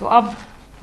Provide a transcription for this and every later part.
تو اب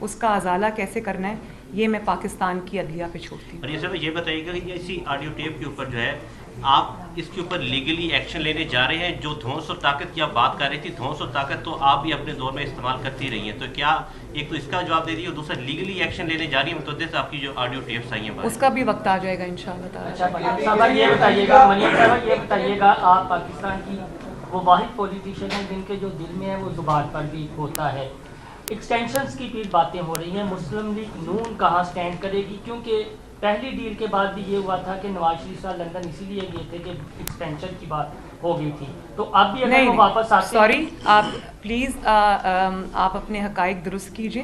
اس کا ازالہ کیسے کرنا ہے یہ میں پاکستان کی عدلیہ پہ چھوڑتی ہوں. اور یہ سب یہ بتائیے گا کہ اسی آڈیو ٹیپ کے اوپر جو ہے آپ اس کے اوپر لیگلی ایکشن لینے جا رہے ہیں. جو دھونس اور طاقت کی آپ بات کر رہی تھی, دھونس اور طاقت تو آپ بھی اپنے دور میں استعمال کرتی رہی ہیں, تو کیا ایک تو اس کا جواب دے دیجیے اور دوسرا لیگلی ایکشن لینے جا رہی ہیں متعدد آپ کی جو آڈیو ٹیپس آئی ہیں اس کا بھی وقت آ جائے گا انشاءاللہ تعالیٰ. صاحبہ یہ بتائیے گا, منیر صاحبہ یہ بتائیے گا, آپ پاکستان کی وہ واحد پولیٹیشین ہیں جن کے جو دل میں ہے وہ زبان پر بھی ہوتا ہے. ایکسٹینشنز کی بھی باتیں ہو رہی ہیں, مسلم لیگ نون کہاں سٹینڈ کرے گی, کیونکہ پہلی ڈیل کے بعد بھی یہ ہوا تھا کہ نواز شریف صاحب لندن اسی لیے گئے تھے کہ ایکسٹینشن کی بات ہو گئی تھی, تو اب بھی اگر وہ واپس آتے سوری آپ پلیز آپ اپنے حقائق درست کیجیے.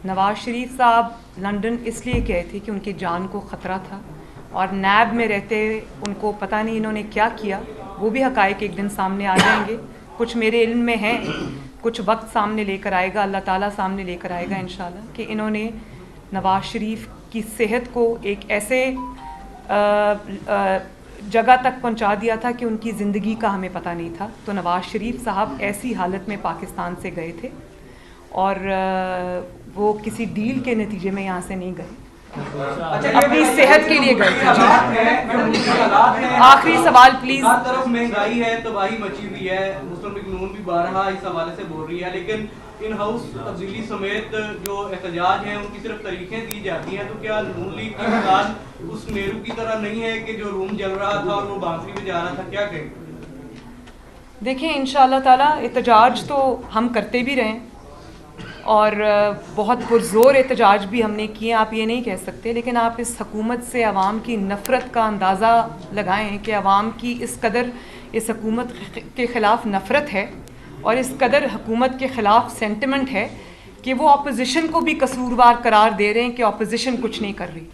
نواز شریف صاحب لنڈن اس لیے گئے تھے کہ ان کی جان کو خطرہ تھا, اور نیب میں رہتے ان کو پتہ نہیں انہوں نے کیا کیا. وہ بھی حقائق ایک دن سامنے آ جائیں گے, کچھ میرے علم میں ہیں, کچھ وقت سامنے لے کر آئے گا, اللہ تعالیٰ سامنے لے کر آئے گا انشاءاللہ, کہ انہوں نے نواز شریف کی صحت کو ایک ایسے جگہ تک پہنچا دیا تھا کہ ان کی زندگی کا ہمیں پتہ نہیں تھا. تو نواز شریف صاحب ایسی حالت میں پاکستان سے گئے تھے اور وہ کسی ڈیل کے نتیجے میں یہاں سے نہیں گئے, اپنی صحت کے لیے گئے تھے. آخری سوال پلیز. ہر طرف مہنگائی ہے, تباہی مچی ہوئی ہے, مسلم لیگ نون بھی بارہا اس حوالے سے بول رہی ہے, لیکن ان ہاؤس تبدیلی سمیت جو احتجاج ہیں ان کی صرف تاریخیں دی جاتی ہیں, تو کیا نون لیگ کی مثال اس میرو کی طرح نہیں ہے کہ جو روم جل رہا تھا اور وہ بانسری میں جا رہا تھا, کیا کہیں؟ دیکھیں انشاءاللہ تعالیٰ احتجاج تو ہم کرتے بھی رہیں اور بہت پرزور احتجاج بھی ہم نے کیے, آپ یہ نہیں کہہ سکتے, لیکن آپ اس حکومت سے عوام کی نفرت کا اندازہ لگائیں کہ عوام کی اس قدر اس حکومت کے خلاف نفرت ہے اور اس قدر حکومت کے خلاف سینٹیمنٹ ہے کہ وہ اپوزیشن کو بھی قصوروار قرار دے رہے ہیں کہ اپوزیشن کچھ نہیں کر رہی.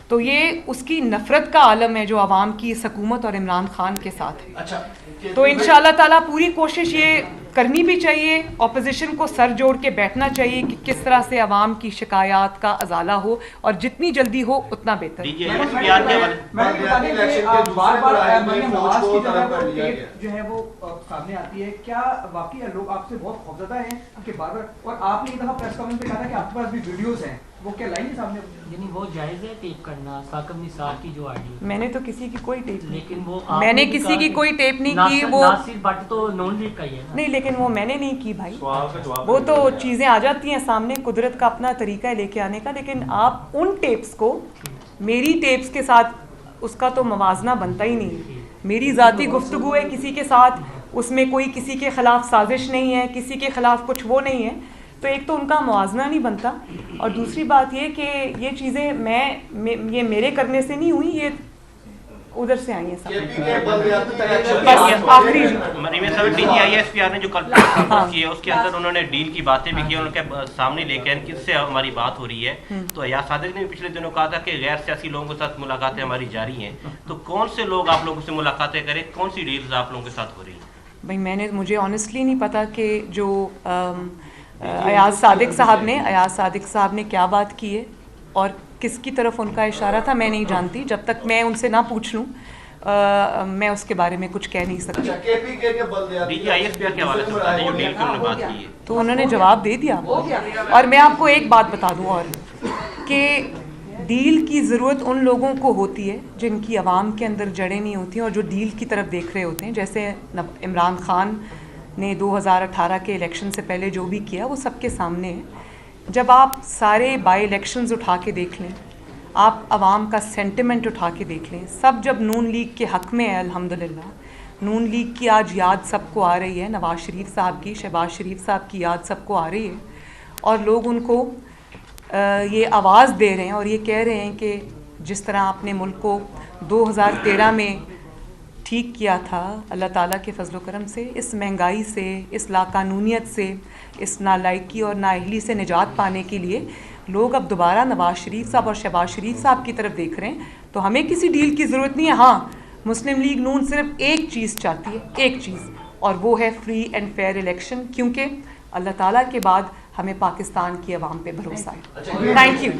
تو یہ اس کی نفرت کا عالم ہے جو عوام کی اس حکومت اور عمران خان کے ساتھ ہے. تو انشاءاللہ تعالیٰ پوری کوشش یہ کرنی بھی چاہیے, اپوزیشن کو سر جوڑ کے بیٹھنا چاہیے کہ کس طرح سے عوام کی شکایات کا ازالہ ہو, اور جتنی جلدی ہو اتنا بہتر. جو ہے وہ سامنے آتی ہے, کیا واقعی لوگ آپ سے بہت خوفزدہ ہیں کہ بار بار, اور آپ نے ایک دفعہ پریس کانفرنس میں کہا تھا کہ آپ کے پاس بھی ویڈیوز ہیں, وہ کیا لائیں گے سامنے؟ یعنی وہ جائز ہے ٹیپ کرنا, ثاقب نثار کی جو آڈیو, میں نے تو کسی کی کوئی ٹیپ نہیں, لیکن وہ میں نے کسی کی کوئی ٹیپ نہیں کی. وہ ناصر بٹ تو نون لیگ کا ہی ہے نہیں, لیکن وہ میں نے نہیں کی بھائی, وہ تو چیزیں آ جاتی ہیں سامنے, قدرت کا اپنا طریقہ ہے لے کے آنے کا. لیکن آپ ان ٹیپس کو میری ٹیپس کے ساتھ اس کا تو موازنہ بنتا ہی نہیں. میری ذاتی گفتگو ہے کسی کے ساتھ, اس میں کوئی کسی کے خلاف سازش نہیں ہے, کسی کے خلاف کچھ وہ نہیں ہے, تو ایک تو ان کا موازنہ نہیں بنتا, اور دوسری بات یہ کہ یہ چیزیں یہ میرے کرنے سے نہیں ہوئی, یہ ادھر سے آئی ہیں سب. آخری DGISPR نے جو کانفرنس کی ہے اس کے اندر انہوں نے ڈیل کی باتیں بھی کی, ان کے سامنے لے کے کس سے ہماری بات ہو رہی ہے. تو ایاز صادق نے بھی پچھلے دنوں کہا تھا کہ غیر سیاسی لوگوں کے ساتھ ملاقاتیں ہماری جاری ہیں. تو کون سے لوگ آپ لوگوں سے ملاقاتیں کریں, کون سی ڈیلز آپ لوگوں کے ساتھ ہو رہی ہیں؟ بھائی مجھے آنیسٹلی نہیں پتا کہ جو ایاز صادق صاحب نے کیا بات کی ہے اور کس کی طرف ان کا اشارہ تھا, میں نہیں جانتی. جب تک میں ان سے نہ پوچھ لوں میں اس کے بارے میں کچھ کہہ نہیں سکتی. DGISPR کے حوالے سے بتا دیں جو ڈیل کی انہوں نے بات کی ہے, تو انہوں نے جواب دے دیا. اور میں آپ کو ایک بات بتا دوں اور کہ ڈیل کی ضرورت ان لوگوں کو ہوتی ہے جن کی عوام کے اندر جڑیں نہیں ہوتی ہیں اور جو ڈیل کی طرف دیکھ رہے ہوتے ہیں. جیسے عمران خان نے 2018 کے الیکشن سے پہلے جو بھی کیا وہ سب کے سامنے ہے. جب آپ سارے بائی الیکشنز اٹھا کے دیکھ لیں, آپ عوام کا سینٹیمنٹ اٹھا کے دیکھ لیں, سب جب نون لیگ کے حق میں ہے, الحمدللہ نون لیگ کی آج یاد سب کو آ رہی ہے, نواز شریف صاحب کی, شہباز شریف صاحب کی یاد سب کو آ رہی ہے, اور لوگ ان کو یہ آواز دے رہے ہیں اور یہ کہہ رہے ہیں کہ جس طرح آپ نے ملک کو 2013 میں ٹھیک کیا تھا اللہ تعالیٰ کے فضل و کرم سے, اس مہنگائی سے, اس لاقانونیت سے, اس نالائکی اور نااہلی سے نجات پانے کے لیے لوگ اب دوبارہ نواز شریف صاحب اور شہباز شریف صاحب کی طرف دیکھ رہے ہیں. تو ہمیں کسی ڈیل کی ضرورت نہیں ہے. ہاں, مسلم لیگ نون صرف ایک چیز چاہتی ہے, ایک چیز, اور وہ ہے فری اینڈ فیئر الیکشن, کیونکہ اللہ تعالیٰ کے بعد ہمیں پاکستان کی عوام پہ بھروسہ ہے. Thank you.